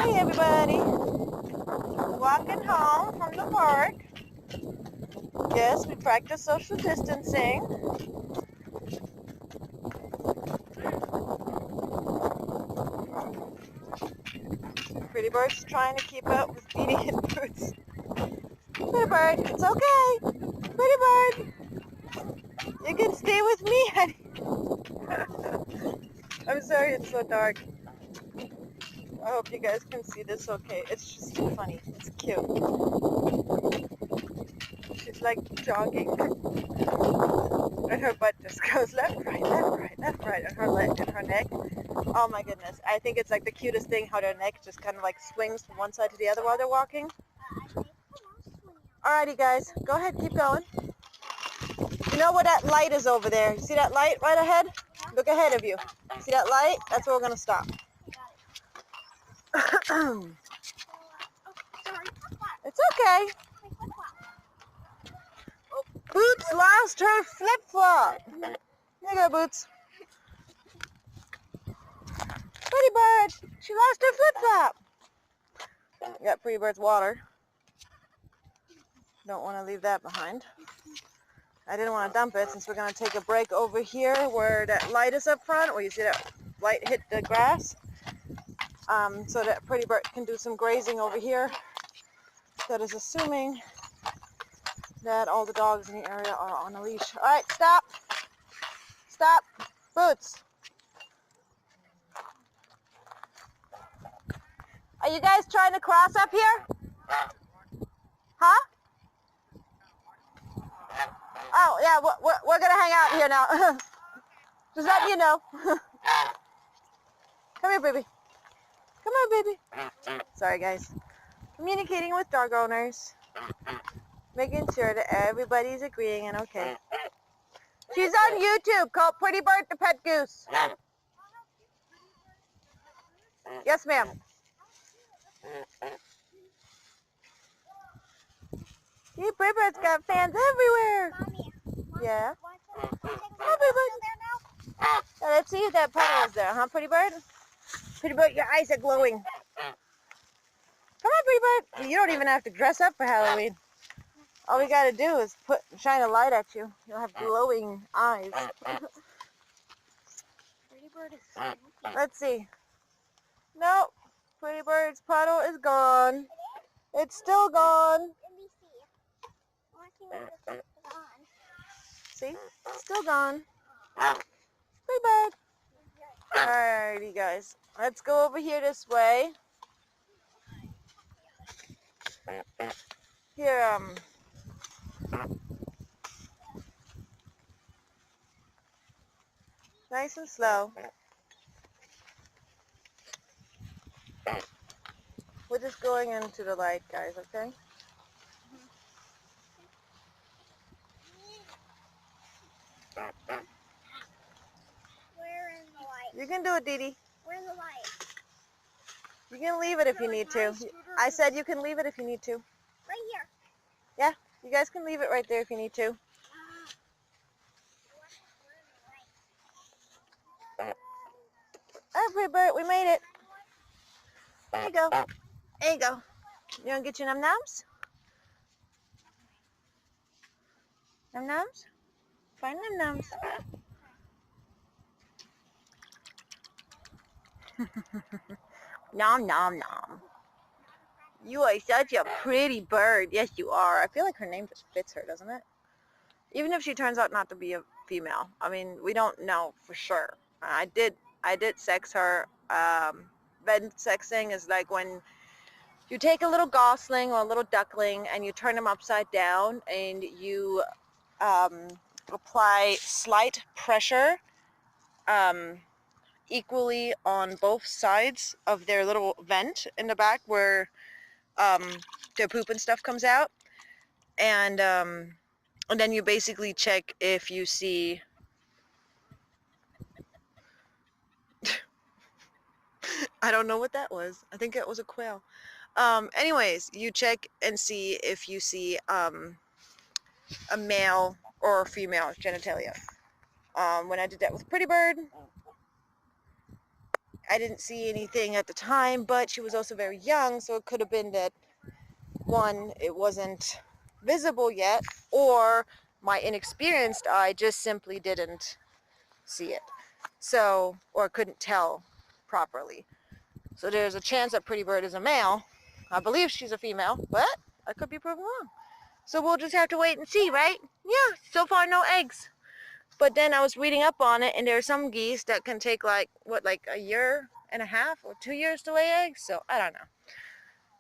Hey everybody, walking home from the park. Yes, we practice social distancing. Pretty Bird's trying to keep up with Beanie and Boots. Pretty Bird, it's okay. Pretty Bird, you can stay with me, honey. I'm sorry it's so dark. I hope you guys can see this okay. It's just funny. It's cute. She's like jogging. And her butt just goes left, right, left, right, left, right, and her neck. Oh my goodness. I think it's like the cutest thing how their neck just kind of like swings from one side to the other while they're walking. Alrighty guys, go ahead, keep going. You know where that light is over there? You see that light right ahead? Look ahead of you. See that light? That's where we're going to stop. It's okay. Boots lost her flip-flop. Here you go, Boots. Pretty Bird, she lost her flip-flop. Got Pretty Bird's water. Don't want to leave that behind. I didn't want to dump it since we're going to take a break over here where that light is up front, where you see that light hit the grass. So that Pretty Bird can do some grazing over here. That is assuming that all the dogs in the area are on a leash. All right, stop. Stop. Boots. Are you guys trying to cross up here? Huh? Oh, yeah, we're going to hang out here now. Just letting you know. Come here, baby. Come here, baby. Sorry, guys. Communicating with dog owners. Making sure that everybody's agreeing and okay. She's on YouTube called Pretty Bird the Pet Goose. Yes, ma'am. See, Pretty Bird's got fans everywhere. Yeah. Oh, Pretty Bird. Now, let's see if that puddle is there, huh, Pretty Bird? Pretty Bird, your eyes are glowing. Come on, Pretty Bird. You don't even have to dress up for Halloween. All we got to do is shine a light at you. You'll have glowing eyes. Pretty Bird is spooky. Let's see. Nope. Pretty Bird's puddle is gone. It's still gone. See? It's still gone. Pretty Bird. Alrighty, guys. Let's go over here this way. Here, nice and slow. We're just going into the light, guys, okay? We're in the light. You can do it, Dee Dee. We're in the light. You can leave it if you need to. I said you can leave it if you need to. Right here. Yeah, you guys can leave it right there if you need to. All right, Pretty Bird, we made it. There you go. There you go. You want to get your num-nums? Num-nums? Find num-nums. Nom, nom, nom. You are such a pretty bird. Yes, you are. I feel like her name just fits her, doesn't it? Even if she turns out not to be a female. I mean, we don't know for sure. I did sex her. Bed sexing is like when you take a little gosling or a little duckling and you turn them upside down and you apply slight pressure equally on both sides of their little vent in the back where their poop and stuff comes out, and then you basically check if you see I don't know what that was. I think it was a quail. Anyways, you check and see if you see a male or a female genitalia. When I did that with Pretty Bird, I didn't see anything at the time, but she was also very young, so it could have been that, one, it wasn't visible yet, or my inexperienced eye just simply didn't see it. So, or couldn't tell properly. So there's a chance that Pretty Bird is a male. I believe she's a female, but I could be proven wrong. So we'll just have to wait and see, right? Yeah, so far no eggs. But then I was reading up on it, and there are some geese that can take like a year and a half or 2 years to lay eggs. So I don't know.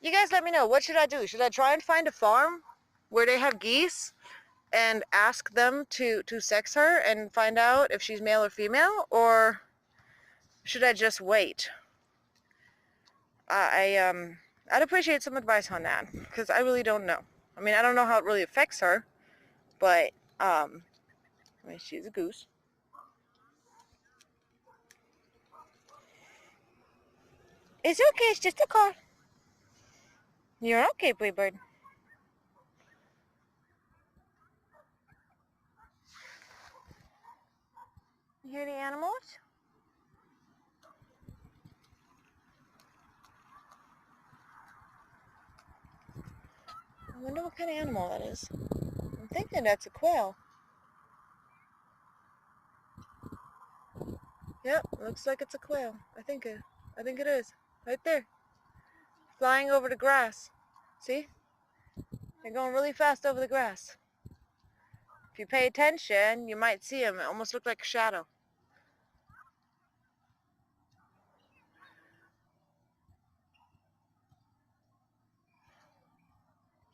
You guys let me know. What should I do? Should I try and find a farm where they have geese and ask them to sex her and find out if she's male or female? Or should I just wait? I'd appreciate some advice on that, because I really don't know. I mean, I don't know how it really affects her, but I mean, she's a goose. It's okay, it's just a car. You're okay, Pretty Bird. You hear the animals? I wonder what kind of animal that is. I'm thinking that's a quail. Yep, looks like it's a quail. I think it is. Right there. Flying over the grass. See? They're going really fast over the grass. If you pay attention, you might see them. It almost looks like a shadow.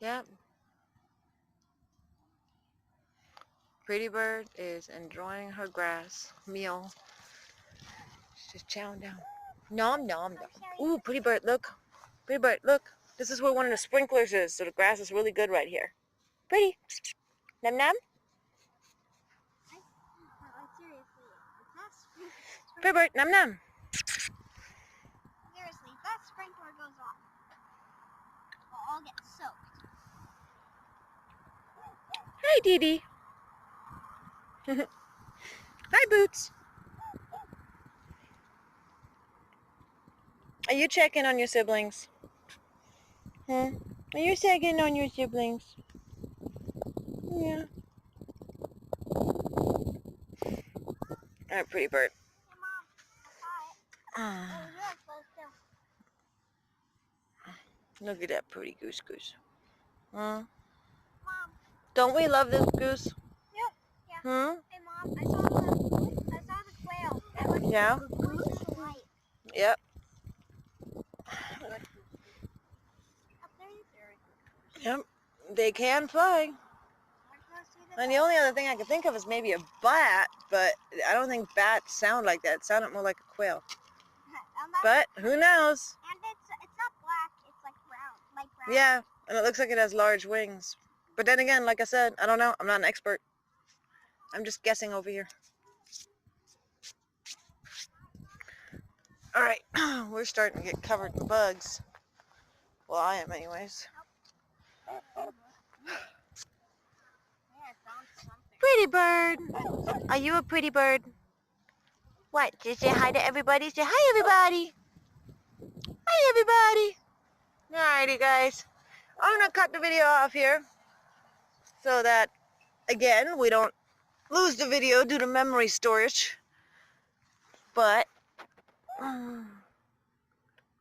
Yep. Pretty Bird is enjoying her grass meal. She's just chowing down. Nom nom nom. Ooh, Pretty Bird, look. Pretty Bird, look. This is where one of the sprinklers is, so the grass is really good right here. Pretty. Nom nom. Pretty Bird, nom nom. Seriously, if that sprinkler goes off, we'll all get soaked. Hi, Dee Dee. Hi, Boots. Are you checking on your siblings? Are you checking on your siblings? Yeah. Alright, Pretty Bird. Hey, Mom, I saw it. It was really close too. Look at that pretty goose. Mom. Don't we love this goose? Yep. Yeah. Hmm? Hey, Mom, I saw the quail. It was Yeah. blue and white. Yep. Up there. Yep. They can fly. And the only other thing I could think of is maybe a bat, but I don't think bats sound like that. It sounded more like a quail. But who knows? And it's not black. It's like brown, light brown. Yeah, and it looks like it has large wings. But then again, like I said, I don't know. I'm not an expert. I'm just guessing over here. All right, we're starting to get covered in bugs. Well, I am anyways. Pretty Bird. Are you a pretty bird? What? Just say hi to everybody? Say hi, everybody. Hi, everybody. Alrighty, guys. I'm going to cut the video off here so that, again, we don't lose the video due to memory storage. But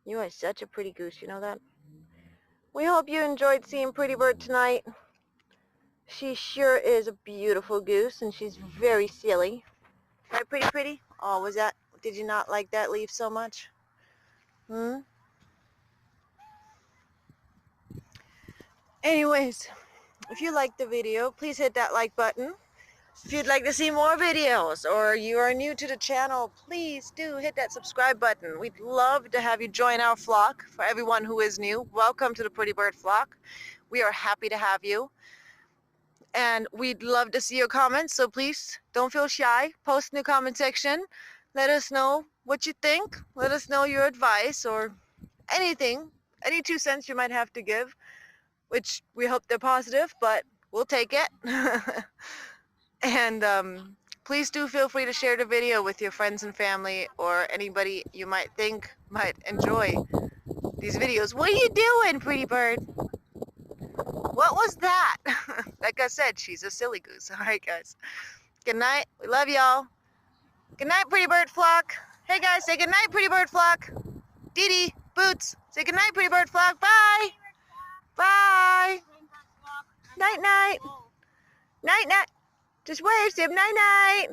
you are such a pretty goose, you know that? We hope you enjoyed seeing Pretty Bird tonight. She sure is a beautiful goose, and she's very silly. Right, pretty? Oh, did you not like that leaf so much? Anyways, if you liked the video, please hit that like button. If you'd like to see more videos, or you are new to the channel, please do hit that subscribe button. We'd love to have you join our flock. For everyone who is new, welcome to the Pretty Bird flock. We are happy to have you. And we'd love to see your comments, so please don't feel shy. Post in the comment section. Let us know what you think. Let us know your advice or anything, any 2 cents you might have to give, which we hope they're positive, but we'll take it. And Please do feel free to share the video with your friends and family or anybody you might think might enjoy these videos. What are you doing, pretty bird? What was that? Like I said, she's a silly goose. All right, guys. Good night. We love y'all. Good night, pretty bird flock. Hey, guys, say good night, pretty bird flock. Dee Dee, Boots, say good night, pretty bird flock. Bye. Bye. Night, night. Night, night. Just wave, say night, night.